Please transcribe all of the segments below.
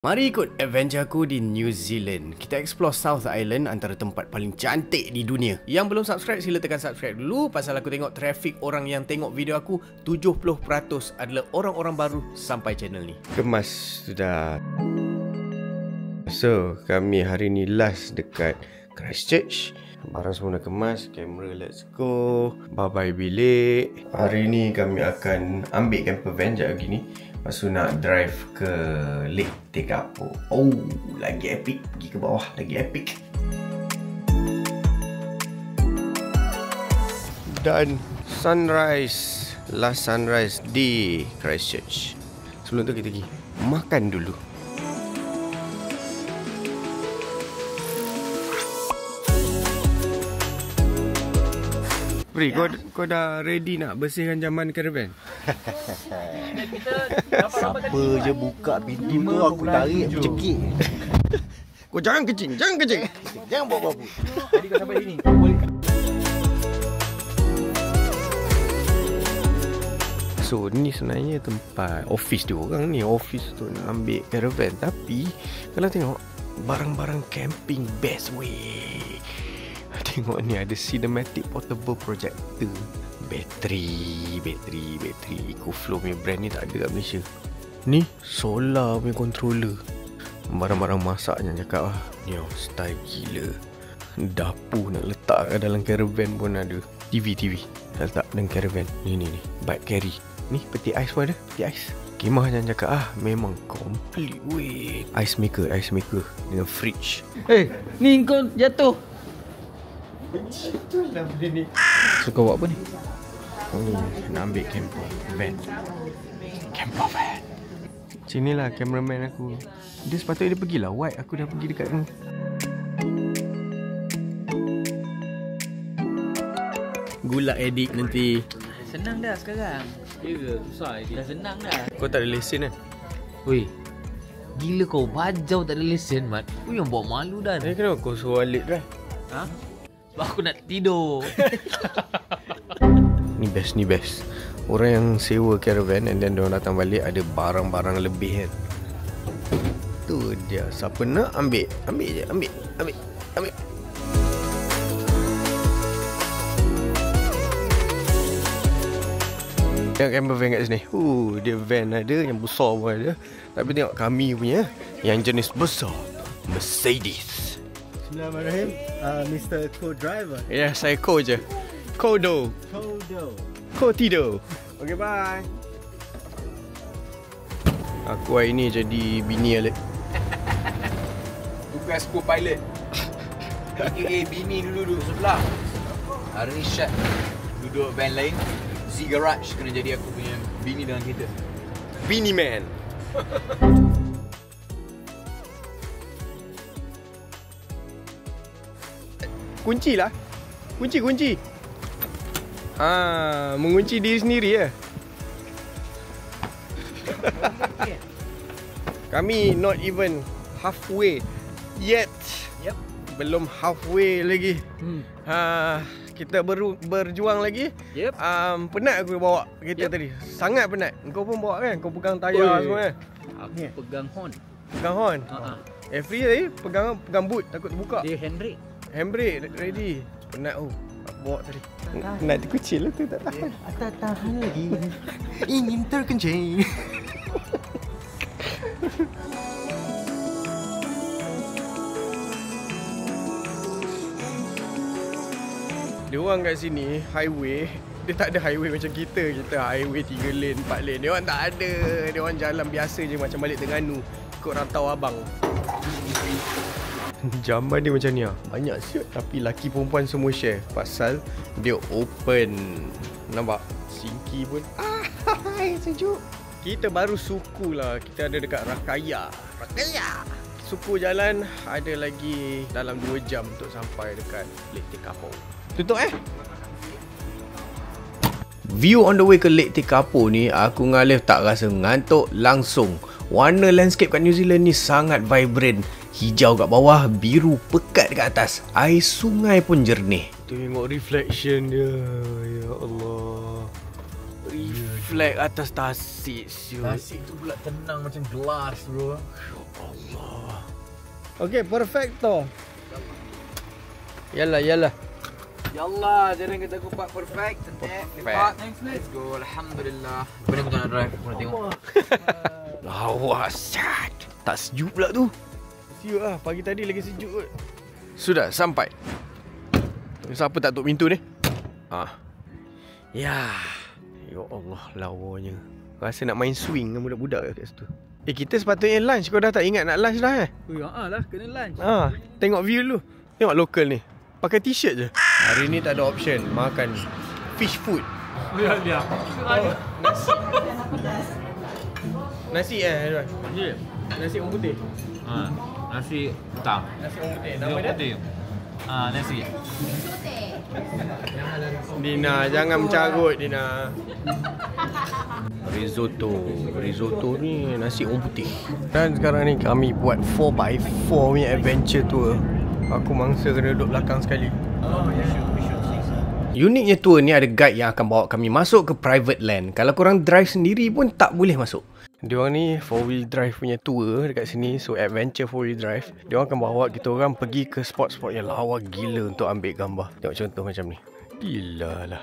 Mari ikut adventure aku di New Zealand. Kita explore South Island, antara tempat paling cantik di dunia. Yang belum subscribe, sila tekan subscribe dulu. Pasal aku tengok traffic orang yang tengok video aku 70% adalah orang-orang baru sampai channel ni. Kemas sudah. So, kami hari ni last dekat Christchurch. Barang semua dah kemas, kamera let's go. Bye-bye bilik. Hari ni kami akan ambil camper van sekejap lagi ni. Lepas tu nak drive ke Lake Tekapo. Oh, lagi epic. Pergi ke bawah, lagi epic. Dan sunrise. Last sunrise di Christchurch. Sebelum tu kita pergi makan dulu. Pri, kau dah ready nak bersihkan jaman caravan? Siapa je buka pintu tu aku tarik aku cekik. Kau jangan kecing, jangan kecing. Jangan bawa babu. Tadi kau sampai sini. So ni sebenarnya tempat office dia orang ni. Office tu nak ambil caravan. Tapi kalau tengok barang-barang camping best weh. Tengok ni ada cinematic portable projector. Bateri EcoFlow punya brand ni tak ada kat Malaysia. Ni solar punya controller. Barang-barang masak yang cakap lah. Ni style gila. Dapur nak letak kat dalam caravan pun ada. TV nak letak dalam caravan. Ni bike carry. Ni peti ais pun ada. Peti ais. Kemah yang cakap memang complete weh. Ice maker dengan fridge. Ni kau jatuh. Itulah benda ni. So kau buat apa ni? Ni nak ambil camper van. Sinilah cameraman aku. Dia sepatutnya dia pergilah white. Aku dah pergi dekat ni. Gula edit nanti. Senang dah sekarang. Ya ke? Susah edit. Dah senang dah. Kau tak ada lesen kan? Weh, gila kau bajau tak ada lesen, Mat. Kau yang bawa malu dah. Kenapa kau suruh Alid kan? Ha? Sebab aku nak tidur. Ni best. Orang yang sewa caravan and then diorang datang balik ada barang-barang lebih kan. Tu dia. Siapa nak ambil je. Ambil. Tengok camper van kat sini. Dia van ada, yang besar pun ada. Tapi tengok kami punya yang jenis besar, Mercedes. Bismillahirrahmanirrahim. Mr. Co-driver. Ya, saya co je. Kodo. Kotido. Okay, bye. Aku hari ni jadi bini Alek. Tugas co-pilot. Bini dulu duduk sebelah. Hari ni Syed duduk van lain. Z Garage kena jadi aku punya bini dalam kereta. Bini man. Kunci lah. Kunci. Mengunci diri sendiri ya. Kami not even halfway yet. Yep. Belum halfway lagi. Kita berjuang lagi. Yep. Penat aku bawa kereta tadi. Sangat penat. Kau pun bawa kan? Kau pegang tayar semua kan? Aku pegang horn. Pegang horn? Free tadi pegang boot takut terbuka. Dia handbrake. Handbrake ready. Penat aku bawa tadi. Nak terkucil lah tu, tak tahan. Tak tahan lagi. Ingin terkencing. Dia orang kat sini highway, dia tak ada highway macam kita. Kita highway 3 lane, 4 lane. Dia orang tak ada. Dia orang jalan biasa je macam balik Terengganu, ikut Rantau Abang. Jamban dia macam ni lah. Banyak siut. Tapi laki perempuan semua share. Pasal dia open. Nampak? Sinki pun sejuk. Kita baru suku lah. Kita ada dekat Rakaya. Suku jalan ada lagi dalam 2 jam untuk sampai dekat Lake Tekapo. Tutup View on the way ke Lake Tekapo ni, aku dengan Alif tak rasa ngantuk langsung. Warna landscape kat New Zealand ni sangat vibrant. Hijau kat bawah, biru pekat kat atas. Air sungai pun jernih. Tengok reflection dia. Ya Allah. Reflect atas tasik siul. Tasik tu pula tenang macam gelas bro. Ya Allah. Okay, perfecto. Yalah. Yallah, jalan kita kupat perfect. Lipat. Let's go. Alhamdulillah. Mana aku tak nak drive? Aku nak tengok. Lawas. Tak sejuk pula tu. Siut lah, pagi tadi lagi sejuk kot. Sudah sampai. Siapa tak tutup pintu ni? Ya. Ya Allah, lawanya. Rasa nak main swing dengan budak-budak kat situ. Kita sepatutnya lunch. Kau dah tak ingat nak lunch dah Lah, kena lunch. Tengok view dulu. Tengok local ni. Pakai t-shirt je. Hari ni tak ada option. Makan fish food. Lihat. Nasi Tuan? Nasi orang putih. Nasi hitam. Nasi orang putih. Nama dia? Nasi. Dina, jangan mencarut Dina. Risotto ni nasi orang putih. Dan sekarang ni kami buat 4x4 punya adventure tour. Aku mangsa kena duduk belakang sekali. Uniknya tour ni ada guide yang akan bawa kami masuk ke private land. Kalau korang drive sendiri pun tak boleh masuk. Diorang ni 4-wheel drive punya tour dekat sini. So adventure 4-wheel drive. Diorang akan bawa kita orang pergi ke spot-spot yang lawa gila untuk ambil gambar. Tengok contoh macam ni. Gila lah.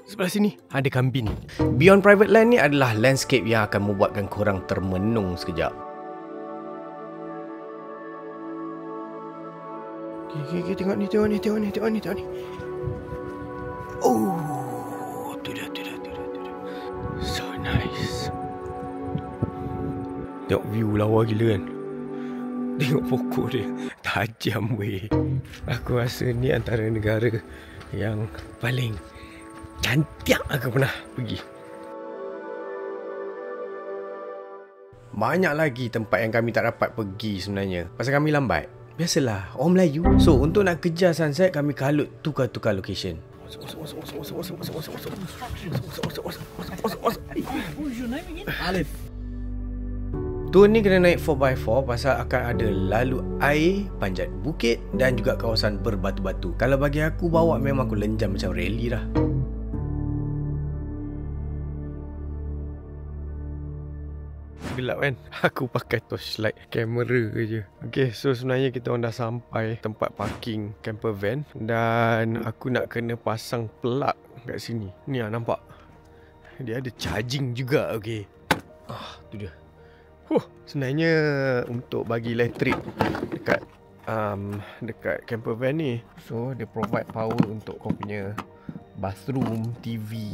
Sebelah sini ada kambing. Beyond private land ni adalah landscape yang akan membuatkan korang termenung sekejap. Okay, tengok ni. Oh, tu dah. So nice. Tengok view lawa gila kan. Tengok pokok dia. Tajam weh. Aku rasa ni antara negara yang paling cantik aku pernah pergi. Banyak lagi tempat yang kami tak dapat pergi sebenarnya. Pasal kami lambat. Biasalah, orang Melayu. So, untuk nak kejar sunset, kami kalut tukar-tukar location. Alif. Tour ni kena naik 4x4 pasal akan ada lalu air, panjat bukit dan juga kawasan berbatu-batu. Kalau bagi aku bawa memang aku lenjam macam rally dah. Gelap kan? Aku pakai torchlight kamera je. Okay, so sebenarnya kita orang dah sampai tempat parking camper van. Dan aku nak kena pasang plug kat sini. Ni lah nampak. Dia ada charging juga. Okay. Tu dia. Sebenarnya untuk bagi elektrik dekat camper van ni. So dia provide power untuk kau punya bathroom, TV,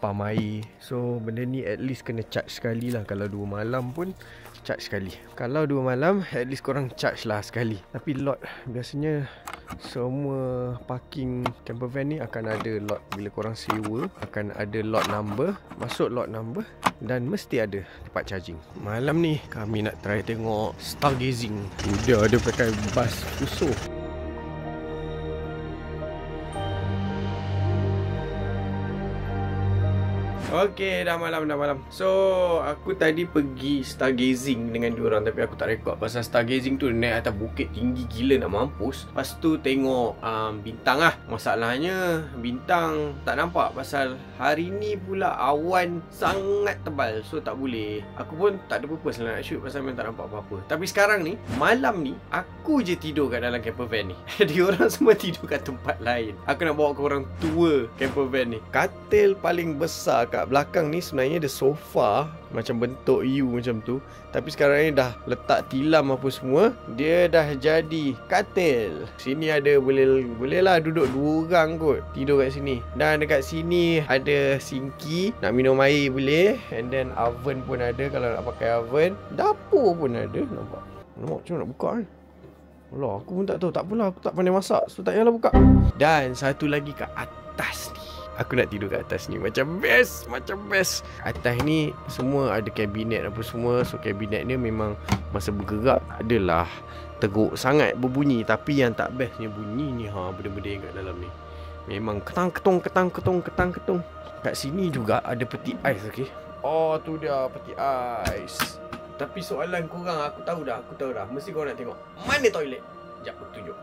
pam air. So benda ni at least kena charge sekali lah. Kalau 2 malam pun charge sekali. Kalau 2 malam at least korang charge lah sekali. Tapi lot biasanya semua parking camper van ni akan ada lot. Bila korang sewa akan ada lot number. Masuk lot number dan mesti ada tempat charging. Malam ni kami nak try tengok stargazing. Dia ada pakai bas usuh. Okay, dah malam. So, aku tadi pergi stargazing dengan diorang. Tapi aku tak rekod pasal stargazing tu naik atas bukit tinggi gila nak mampus. Lepas tu tengok bintang lah. Masalahnya bintang tak nampak pasal hari ni pula awan sangat tebal. So tak boleh. Aku pun tak ada purpose lah nak shoot pasal memang tak nampak apa-apa. Tapi sekarang ni, malam ni aku je tidur kat dalam camper van ni. Diorang semua tidur kat tempat lain. Aku nak bawa korang tour camper van ni. Katil paling besar kat belakang ni sebenarnya ada sofa macam bentuk U macam tu. Tapi sekarang ni dah letak tilam apa semua. Dia dah jadi katil. Sini ada boleh lah duduk 2 orang kot tidur kat sini. Dan dekat sini ada sinki, nak minum air boleh. And then oven pun ada kalau nak pakai oven. Dapur pun ada. Nampak macam nak buka kan. Alah, aku pun tak tahu. Tak apalah, aku tak pandai masak. So tak payahlah buka. Dan satu lagi kat atas ni. Aku nak tidur kat atas ni. Macam best. Atas ni semua ada kabinet apa semua. So kabinet ni memang masa bergerak adalah teruk sangat berbunyi. Tapi yang tak bestnya bunyi ni benda-benda yang kat dalam ni memang ketang-ketong. Kat sini juga ada peti ais. Okay. Oh tu dia peti ais. Tapi soalan korang aku tahu dah. Mesti korang nak tengok mana toilet. Sekejap aku tunjuk.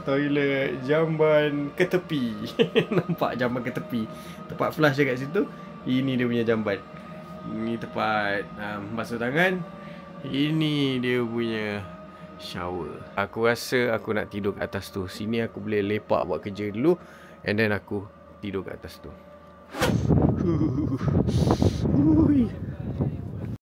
Toilet jamban ke tepi. Nampak jamban ke tepi. Tempat flush dekat situ. Ini dia punya jamban. Ini tempat basuh tangan. Ini dia punya shower. Aku rasa aku nak tidur kat atas tu. Sini aku boleh lepak buat kerja dulu. And then aku tidur kat atas tu.